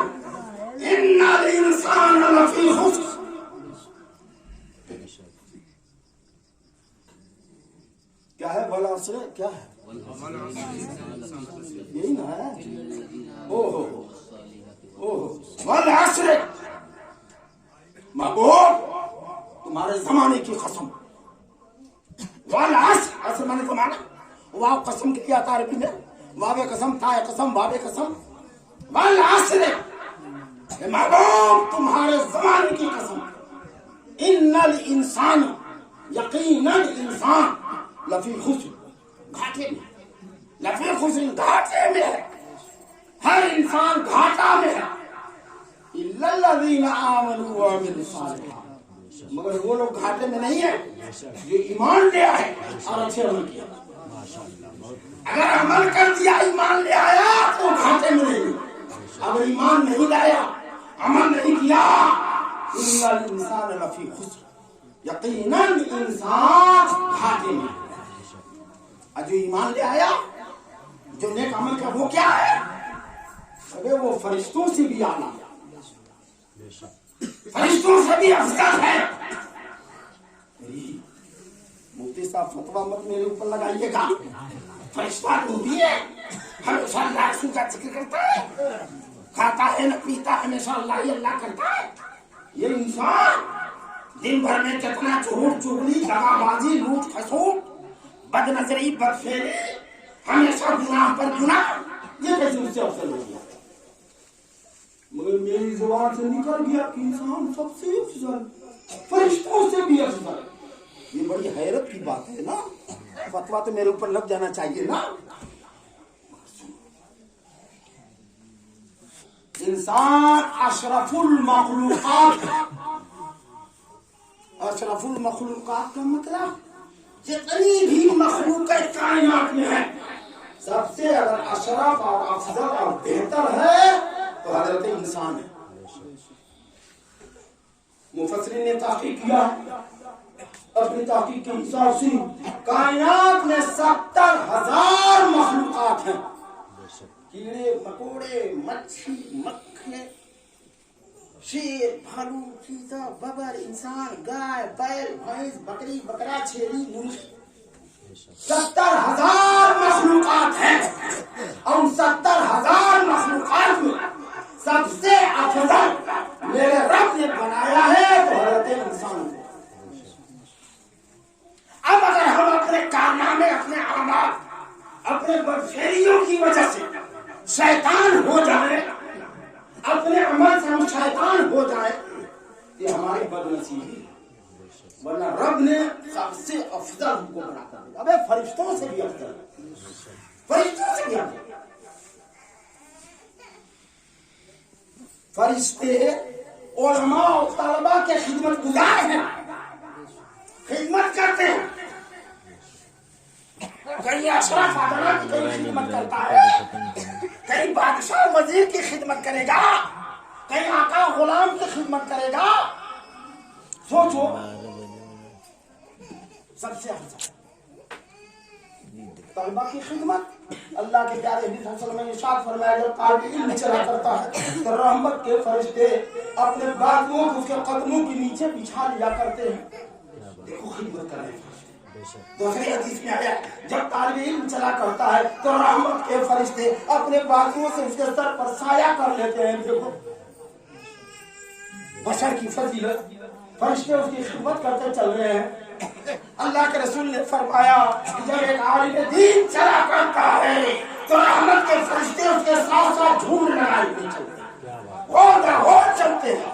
ان الانسان لفی خسر. کیا ہے والعصر؟ کیا ہے یہی نا ہے. والعصر محبوب تمہارے زمانے کی قسم. والعصر عصر میں نے زمانہ، واو قسم کے کیا تھا عربی میں، واو قسم تھا قسم واو قسم. والعصر محبوب تمہارے زمانے کی قسم. ان الانسان یقینا انسان لفی خسر گھاٹے میں، لفی خسر گھاٹے میں ہے. ہر انسان گھاٹا میں ہے. الا الذین آمنوا وعملوا الصالحات، مگر وہ لوگ گھاٹے میں نہیں ہیں جو ایمان لے آئے اور اچھے عمل کیا. اگر عمل کر دیا ایمان لے آیا تو گھاٹے میں نہیں. اگر ایمان نہیں لایا عمل نہیں کیا ان الانسان لفی خسر، یقیناً انسان گھاٹے میں. اور جو ایمان لے آیا، جو نیک عمل کا، وہ کیا ہے؟ ارے وہ فرشتوں سے بھی اعلیٰ، فرشتوں سے بھی افضل ہے. مفتی صاحب فتویٰ مت میرے اوپر لگائیے گا. فرشتہ تو بھی ہے، ہمیشہ اللہ رسول کا ذکر کرتا ہے، کھاتا ہے نہ پیتا، ہمیشہ اللہ ہی اللہ کرتا ہے. یہ انسان دن بھر میں کتنا جھوٹ چغلی دغا بازی لوٹ کھسوٹ بد نظری بد فعلی ہمیشہ گناہ پر گناہ، یہ کیسے اس سے افضل ہو گیا؟ مگر میری زبان سے نکل گیا کہ انسان سب سے افضل، فرشتوں سے بھی افضل. یہ بڑی حیرت کی بات ہے نا. فتویٰ تو میرے اوپر لگ جانا چاہیے نا. انسان اشرف المخلوقات، اشرف المخلوقات کا مطلب جتنی بھی مخلوق کائنات میں ہے سب سے اگر اشرف اور افضل اور بہتر ہے تو حضرت انسان ہے. مفسرین نے تحقیق کیا، اپنی تحقیق کے حساب سے کائنات میں 70,000 مخلوقات ہیں. کیڑے مکوڑے، مچھی، مکھے، شیر، بھالو، چیتا، ببر، انسان، گائے، بیل، بھینس، بکری، بکرا، چھیری، مرغی، 70,000 مخلوقات ہیں. اور ان 70,000 مخلوقات میں سب سے افضل میرے رب نے بنایا ہے تو حضرت انسان کو. اب اگر ہم اپنے کارنامے، اپنے اعمال، اپنے بدفعلیوں کی وجہ سے شیطان ہو جائے، اپنے عمل سے ہم شیطان ہو جائے، یہ ہماری بدنصیبی ہے. ورنہ رب نے سب سے افضل ہم کو بنا کر دیا. ابے فرشتوں سے بھی افضل، فرشتوں سے بھی افضل. فرشتے علماء و طلباء کے خدمت گزار ہیں، خدمت کرتے ہیں. کہیں اشرف عدالت کی کہیں خدمت کرتا ہے، کہیں بادشاہ وزیر کی خدمت کرے گا، کہیں آقا غلام کی خدمت کرے گا. سوچو سب سے افضل طلبہ کی خدمت. اللہ کے پیارے نبی صلی اللہ علیہ وسلم نے ارشاد فرمایا جب طالب علم چلا کرتا ہے تو رحمت کے فرشتے اپنے بازوؤں کو اس کے قدموں کے نیچے بچھا لیا کرتے ہیں. دیکھو خدمت کر رہے ہیں. دوسری حدیث میں آیا جب طالب علم چلا کرتا ہے تو رحمت کے فرشتے اپنے بازوؤں سے اس کے سر پر سایہ کر لیتے ہیں. دیکھو بشر کی فضیلت، فرشتے اس کی خدمت کرتے چل رہے ہیں. اللہ کے رسول نے فرمایا جب ایک عالم دین چلا کرتا ہے تو رحمت کے فرشتے اس کے ساتھ ساتھ جھوم لگائے ہوئے چلتے ہیں، غور در غور چلتے ہیں.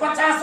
50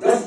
10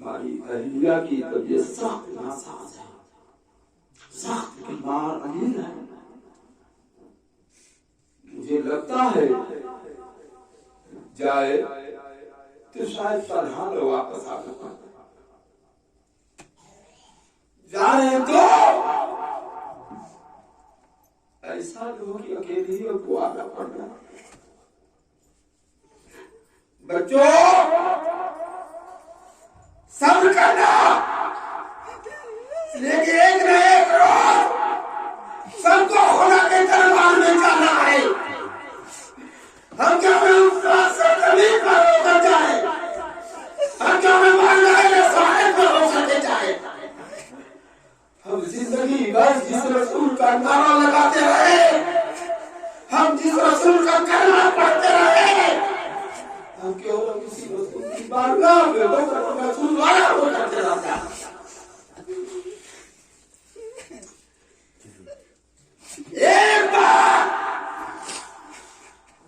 ہماری اہلیہ کی طبیعت سخت ناساز ہے، سخت بیمار علیل ہے. مجھے لگتا ہے جائے تو شاید تنہا نہ واپس آ سکتا، جائے تو ایسا لوگ کہ اکیلی کو آنا پڑنا. بچوں صبر کرنا، لیکن ایک نہ ایک روز سب کو خدا کے دربار میں جانا ہے. ہم کیا میں اس رات سے زمین پر ہو کر جائے، ہم کیا میں مولا صاحب پر ہو کر جائے. ہم زندگی بس جس رسول کا نعرہ لگاتے رہے، ہم جس رسول کا کلمہ پڑھتے رہے، ہم کیوں نہ کسی رسول کی بارگاہ میں رسول والا ہو کر چلا جائے. ایک بار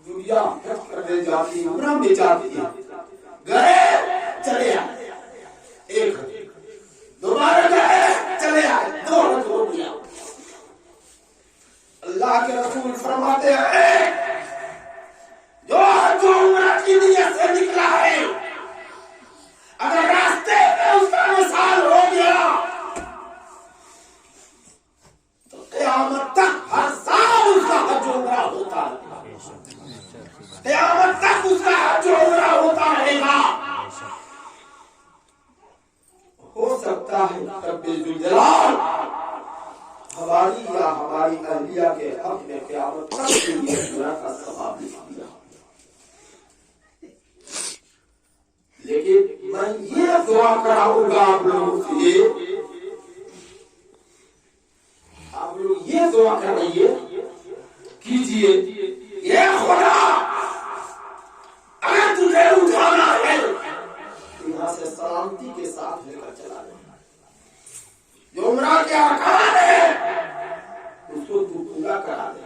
دنیا کرنے جاتی، عمرہ میں جاتی، گئے چلے آئے، ایک دوبارہ گئے چلے آئے، دو حج ہو گیا. اللہ کے رسول فرماتے ہیں جو حج و عمرہ کی نیت سے نکلا ہے، اگر راستے میں اس کا وصال ہو گیا تو قیامت تک ہر سال اس کا حج و عمرہ ہوتا ہے، قیامت تک اس کا حج و عمرہ ہوتا رہے گا. ہو سکتا ہے رب ذوالجلال ہماری یا ہماری اہلیہ کے حق میں قیامت تک کے لیے عمرہ کا ثواب لکھ دیا. لیکن میں یہ دعا کراؤں گا آپ لوگوں سے، آپ لوگ یہ دعا کرائیے کیجئے، اے خدا اگر تجھے اٹھانا ہے یہاں سے سلامتی کے ساتھ لے کر چلا جائے. جو عمرہ کے ارکان ہے اس کو تو پورا کرا دے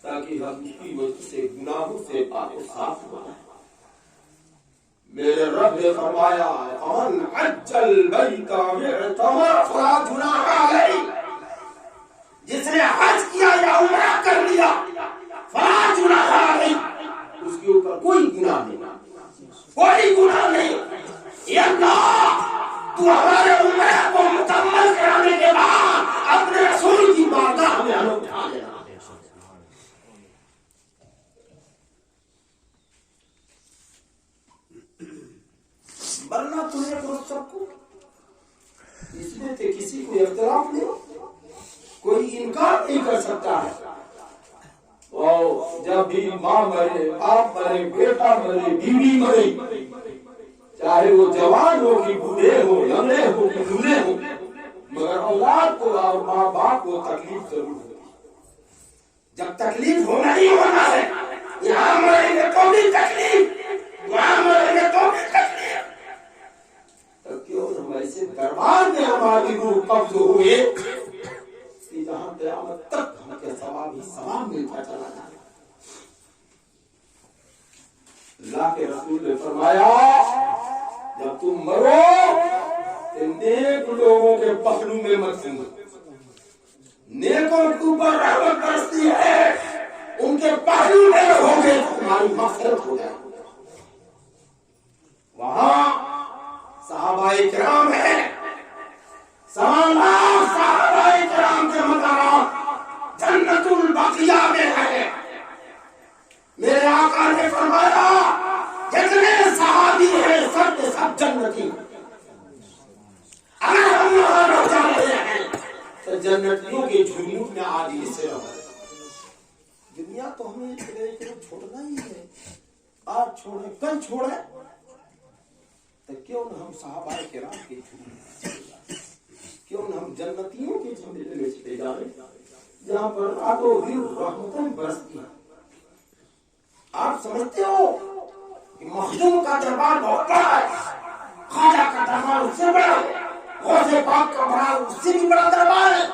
تاکہ ہم اس کی وجہ سے گناہوں سے پاک و صاف ہو جائے. میرے رب نے فرمایا امن حج البیت واعتمر فلا جناح علیہ، جس نے حج کیا یا عمرہ کر لیا فلا جناح علیہ، اس کے اوپر کوئی گناہ نہیں، کوئی گناہ نہیں. یا اللہ تو ہمارے عمرہ کو مکمل کرانے کے بعد اپنے رسول کی بارگاہ میں ہمیں اٹھا لینا. مرنا تمہیں کو سب کو، اس میں سے کسی کو اختلاف نہیں، کوئی انکار نہیں کر سکتا ہے. اور جب بھی ماں مرے، باپ مرے، بیٹا مرے، بیوی مرے، چاہے وہ جوان ہو کہ بوڑھے ہو، لمڑے ہو کہ دلہے ہو، مگر اولاد کو اور ماں باپ کو تکلیف ضرور ہوتی ہے. جب تکلیف ہونا ہی ہونا ہے، یہاں مریں گے تو بھی تکلیف، وہاں مریں گے تو بھی تکلیف. کیوں ہم ایسے دربار میں ہماری روح قبض ہوئے کہ جہاں قیامت تک ہم کے ثواب ہی ثواب ملتا چلا جائے. اللہ کے رسول نے فرمایا جب تم مرو تو نیک لوگوں کے پہلو میں مت سنو، نیکوں کے اوپر رحمت برستی ہے، ان کے پہلو میں رہو گے تو تمہاری مغفرت ہو جائے. وہاں صحابہ کرام ہیں، صحابہ کرام کے مزارات جنت البقیہ میں ہے. میرے آقا نے فرمایا جتنے صحابی ہیں سب کے سب جنتی. اگر ہم وہاں رہ جاتے ہیں تو جنتیوں کے جھومٹ میں آدھی سے رہے. دنیا تو ہمیں چھوڑنا ہی ہے، آج چھوڑے کل چھوڑے، تو کیوں نہ ہم صحابہ کرام کے جھومٹ، کیوں نہ ہم جنتیوں کے جھومٹ میں چلے جائیں جہاں پر راتوں دن رحمتیں برستی ہیں. آپ سمجھتے ہو کہ مخدوم کا دربار بہت بڑا ہے، خواجہ کا دربار اس سے بڑا ہے، غوث پاک کا بڑا اس سے بھی بڑا دربار ہے.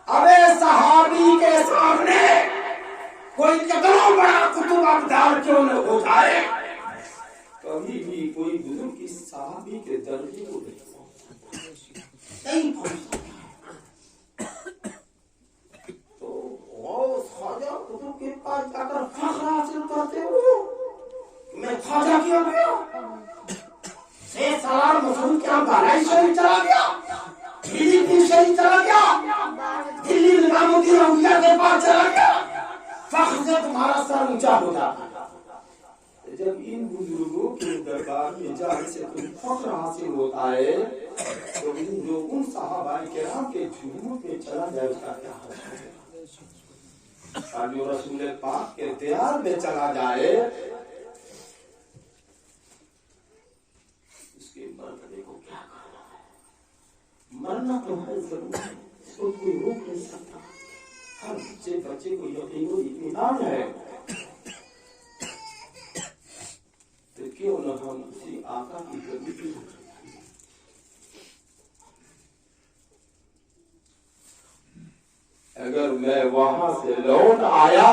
اب صحابی کے سامنے کوئی کتنا بڑا کتب ابدال کیوں نہ ہو جائے تو کبھی بھی کوئی بزرگ کی صحابی کے درجے کو نہیں پہنچ سکتا. تو غوث خواجہ قطب کے پاس جا کر فخر حاصل کرتے ہو میں خواجہ کیا گیا سے سالار مسعود کیا بالائی شریف چلا گیا, دلی پیر شریف چلا گیا, دلی نظام الدین اولیاء کے پاس چلا گیا, فخر سے تمہارا سر اونچا ہو جاتا. جب ان بزرگوں کے دربار میں جانے سے تم فخر حاصل ہوتا ہے تو ان صحابہ کرام کے جھوٹ میں چلا جائے اس کا کیا حال ہے؟ جو رسول پاک کے دیار میں چلا جائے اس کے مرنے کو کیا کرنا ہے؟ مرنا تو ہے ضرور, اس کو کوئی روک نہیں سکتا. ہر بچے کو یقین و اطمینان ہے کیوں نہ ہم اسی آقا کی گدی کی. اگر میں وہاں سے لوٹ آیا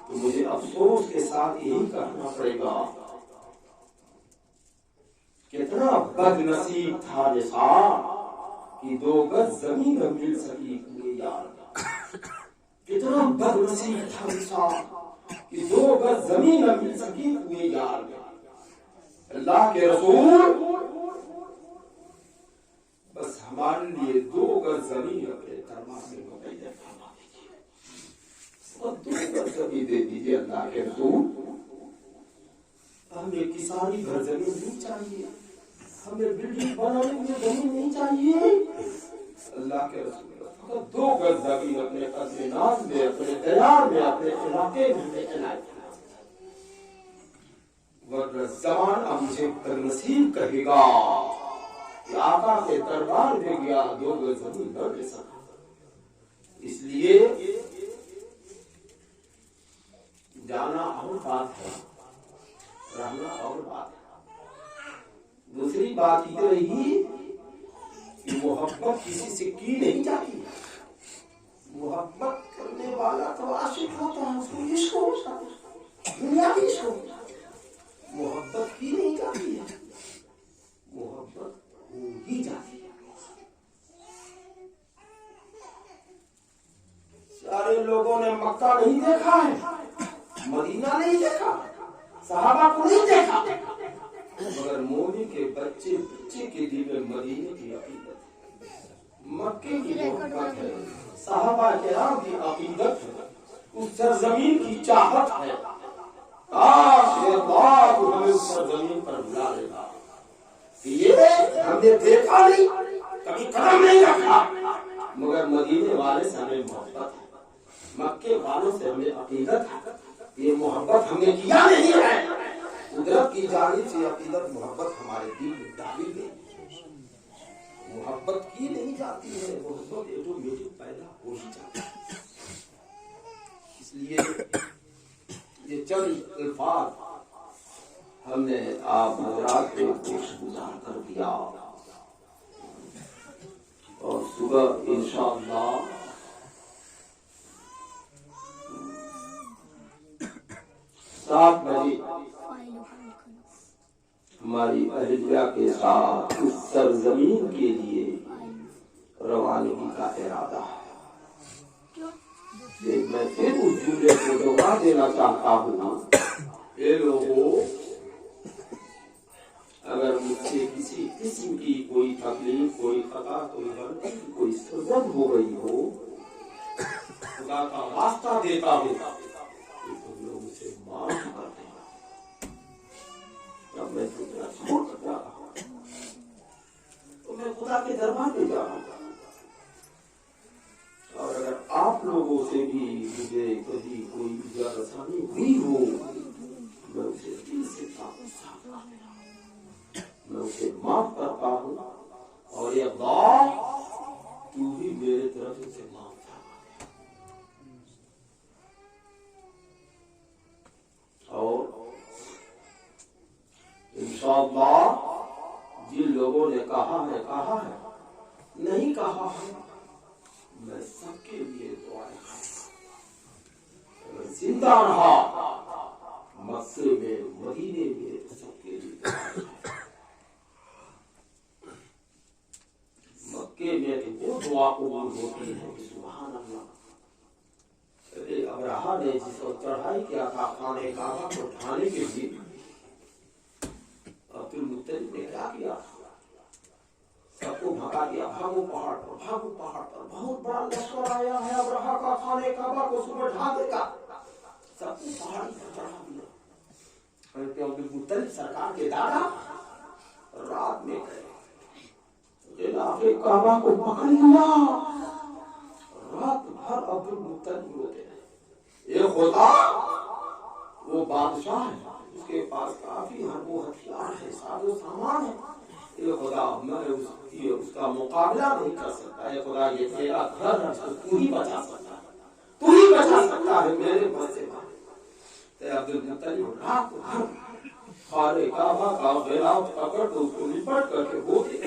تو مجھے افسوس کے ساتھ یہی کرنا پڑے گا کتنا بد نصیب تھا نثار کہ 2 گز زمین نہ مل سکی پورے یار. کتنا بد نصیب تھا نثار کہ 2 گز زمین نہ مل سکی پورے یار. اللہ کے رسول بس ہمارے لیے 2 گز زمین اپنے دربار میں مقیدہ فرما دیجیے, 2 گز زمین دے دیجیے اللہ کے رسول. ہمیں کسانی گھر زمین نہیں چاہیے, ہمیں بلڈنگ بنانے میں زمین نہیں چاہیے. اللہ کے رسول 2 گز زمین اپنے قصر ناز میں, اپنے دیار میں, اپنے علاقے میں چلائے. ورنہ زمانہ مجھے بد نصیب کہے گا کہ آقا کے دربار میں گیا 2 گز زمین نہ لے سکا. اس لیے جانا اور بات ہے, رہنا اور بات ہے. دوسری بات یہ رہی کہ محبت کسی سے کی نہیں جاتی. محبت کرنے والا تو عاشق ہوتا ہے, اس کو عشق ہوتا ہے, دنیاوی عشق ہوتا ہے. محبت کی نہیں جاتی ہے, محبت ہو ہی جاتی ہے. سارے لوگوں نے مکہ نہیں دیکھا ہے, مدینہ نہیں دیکھا, صحابہ کو نہیں دیکھا, مگر مومن کے بچے کے دل میں مدینے کی عقیدت ہے, مکے کی محبت ہے, صحابہ کرام کی عقیدت ہے, اس سرزمین کی چاہت ہے. کاش اللہ کو ہمیں اس سرزمین پر بلا لے گا. یہ ہم نے دیکھا نہیں, کبھی قدم نہیں رکھا, مگر مدینے والے سے ہمیں محبت ہے, مکے والوں سے ہمیں عقیدت ہے. یہ محبت ہم نے کیا نہیں ہے, قدرت کی جانب سے عقیدت محبت ہمارے دل میں ڈالی گئی. محبت کی نہیں جاتی ہے, محبت آٹومیٹک پیدا ہو ہی جاتی ہے. اس لیے یہ چند الفاظ ہم نے آپ حضرات کو خوش گزار کر دیا, اور صبح انشاءاللہ 7 بجے ہماری اہلیہ کے ساتھ اس سرزمین کے لیے روانگی کا ارادہ ہے. میں پھر اس جملے کو دوہرا دینا چاہتا ہوں, اے لوگوں, اگر مجھ سے کسی قسم کی کوئی تکلیف, کوئی خطا, کوئی غلطی, کوئی سرزد ہو گئی ہو, خدا کا واسطہ دیتا ہوں تم لوگ اسے معاف کر دیں. جب میں تمہیں چھوڑ سکتا ہوں تو میں خدا کے دربار میں جا رہا ہوں, اور اگر آپ لوگوں سے بھی مجھے کبھی کوئی اجرا رسانی ہوئی ہو, میں اسے دل سے میں اسے معاف کرتا ہوں, اور یہ اللہ تو بھی میرے طرف سے معاف فرما دے. اور انشاءاللہ جن لوگوں نے کہا ہے, نہیں کہا ہے, میں سب کے لیے دعائیں کروں. اگر زندہ رہا مقصد میں مدینے میں تو سب کے لیے مکے میں تو وہ دعا قبول ہوتی ہے کہ سبحان اللہ. ابراہا نے جس کو چڑھائی کیا تھا خانہ کعبہ کو ڈھانے کے لیے، عبد المطلب نے کیا کیا؟ سب کو بھگا دیا، بھاگو پہاڑ پر، بھاگو پہاڑ پر، بہت بڑا لشکر آیا ہے ابراہا کا، خانہ کعبہ کو صبح ڈھا دے گا. سب کو پہاڑی پر چڑھا دیا. عبد المطلب سرکار کے دادا رات میں گئے، جناب کعبہ کو پکڑ لیا. رات بھر عبد المطلب روتے ہیں. یہ خدا وہ بادشاہ ہے، اس کے پاس کافی وہ ہتھیار ہے، ساز و سامان ہے. یہ خدا میں اس کا مقابلہ نہیں کر سکتا. یہ خدا یہ تیرا گھر ہے، تو ہی بچا سکتا ہے، تو ہی بچا سکتا ہے میرے بس سے. عبد المطلب رات بھر خانہ کعبہ کا غلاف پکڑ تو اس کو لپٹ کر کے ہوتے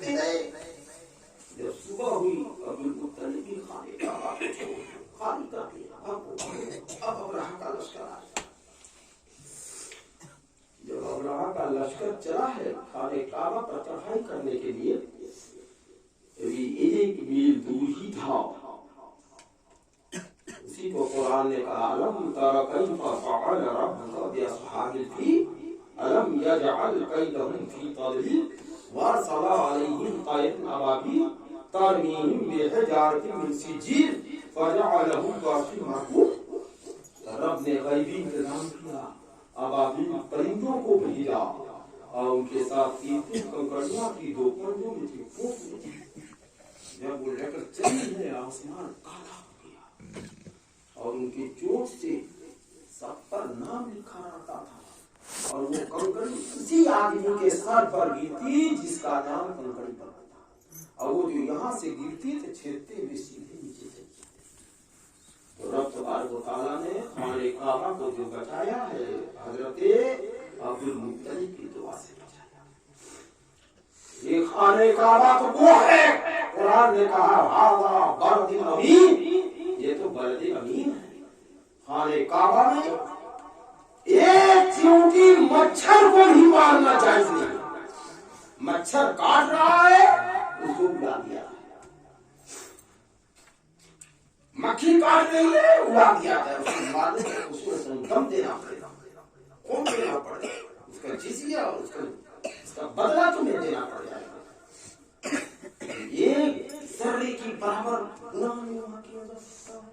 گئے. جب صبح ہوئی عبد المطلب بھی خانہ کعبہ کو چھوڑ خالی کر دیا. اب ابراہا کا لشکر آیا. جب ابراہا کا لشکر چلا ہے خانہ کعبہ پر چڑھائی کرنے کے لیے، ایک میل دور ہی تھا. اسی کو قرآن نے کہا الم تر کیف فعل ربک باصحاب الفیل الم یجعل کیدہم فی تضلیل وارسل علیہم طیرا ابابیل ترمیہم بحجارۃ من سجیل فجعلہم کعصف مأکول. رب نے غیبی انتظام کیا، ابابیل پرندوں کو بھیجا اور ان کے ساتھ 3 کنکریاں کی 2 پنجوں میں تھی، پھونک میں تھی. جب وہ لے کر چلی ہے آسمان کالا ہو گیا اور ان کی چوٹ سے سب پر نام لکھا رہتا تھا. اور وہ کنکری اسی آدمی کے سر پر گرتی جس کا نام کنکری پر تھا، اور وہ جو یہاں سے گرتی تھے چھیدتے ہوئے سیدھے نیچے چلی. تو رب تبارک و تعالیٰ نے خانہ کعبہ کو جو بچایا ہے حضرت عبد المطلب کی دعا سے بچایا. یہ خانہ کعبہ تو وہ ہے، قرآن نے کہا ھذا بلد امین، یہ تو بلد امین ہے. خانہ کعبہ میں ایک چیونٹی مچھر کو بھی مارنا جائز نہیں. مچھر کاٹ رہا ہے اس کو اڑا دیا، مکھی کاٹ رہی ہے اڑا دیا ہے. اس کو مارنے کے اس کو دم دینا پڑے گا، کون دینا پڑے گا؟ اس کا جزیہ اور اس کا بدلہ تمہیں دینا پڑے گا. ایک ذرے کی برابر گناہ نہیں وہاں کیا جا سکتا ہے،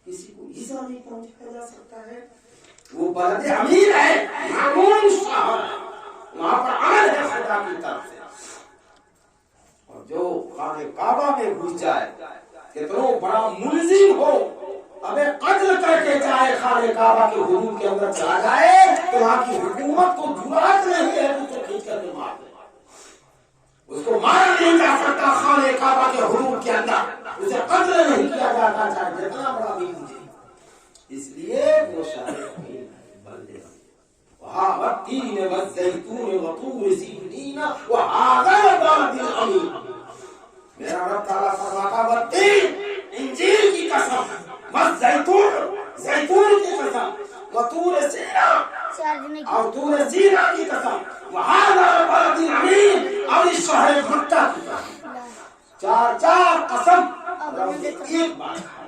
کسی کو ایذا نہیں پہنچایا جا سکتا ہے. وہ بلد امین ہے، معمون شہر ہے، وہاں پر عمل ہے خدا کی طرف سے. اور جو خانہ کعبہ میں گھس جائے، کتنا بڑا ملزم ہو، ابے قتل کر کے جائے خانہ کعبہ کے حدود کے اندر چلا جائے تو وہاں کی حکومت کو جرات نہیں ہے اس کو کھینچ کر کے مار دے. اس کو مارا نہیں جا سکتا خانہ کعبہ کے حدود کے اندر، اسے قتل نہیں کیا جاتا چاہے جتنا بڑا بھی مجھے. اس لیے وہ شہر امین ہے، بلد امین. وہاں والتین والزیتون وطور سینین وہذا البلد الامین. میرا رب تعالیٰ فرماتا والتین، انجیل کی قسم، والزیتون، زیتون کی قسم، وطور سینہ اور طور سینہ کی قسم، وہذا البلد الامین، اور اس شہر مکہ کی قسم. 4 قسم رب نے ایک بار کھایا.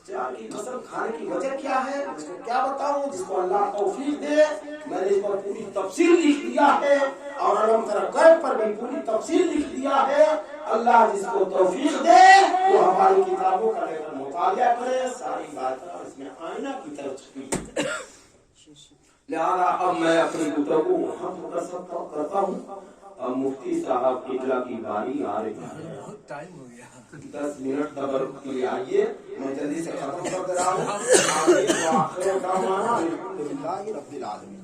4 کی قسم کھانے کی وجہ کیا ہے اس کو کیا بتاؤں؟ جس کو اللہ توفیق دے. میں نے اس پر پوری تفصیل لکھ دیا ہے اور علم ترغیب پر بھی پوری تفصیل لکھ دیا ہے. اللہ جس کو توفیق دے وہ ہماری کتابوں کا لے کر مطالعہ کرے، ساری باتیں اور اس میں آئینہ کی طرف چھپی. لہذا اب میں اپنی گفتگو ختم کرتا ہوں. اب مفتی صاحب قبلہ کی باری آ رہی ہے، 10 منٹ تبرک کے لیے آئیے. میں جلدی سے ختم کر دے رہا ہوں. آخر دعوانا الحمدللہ رب العالمین.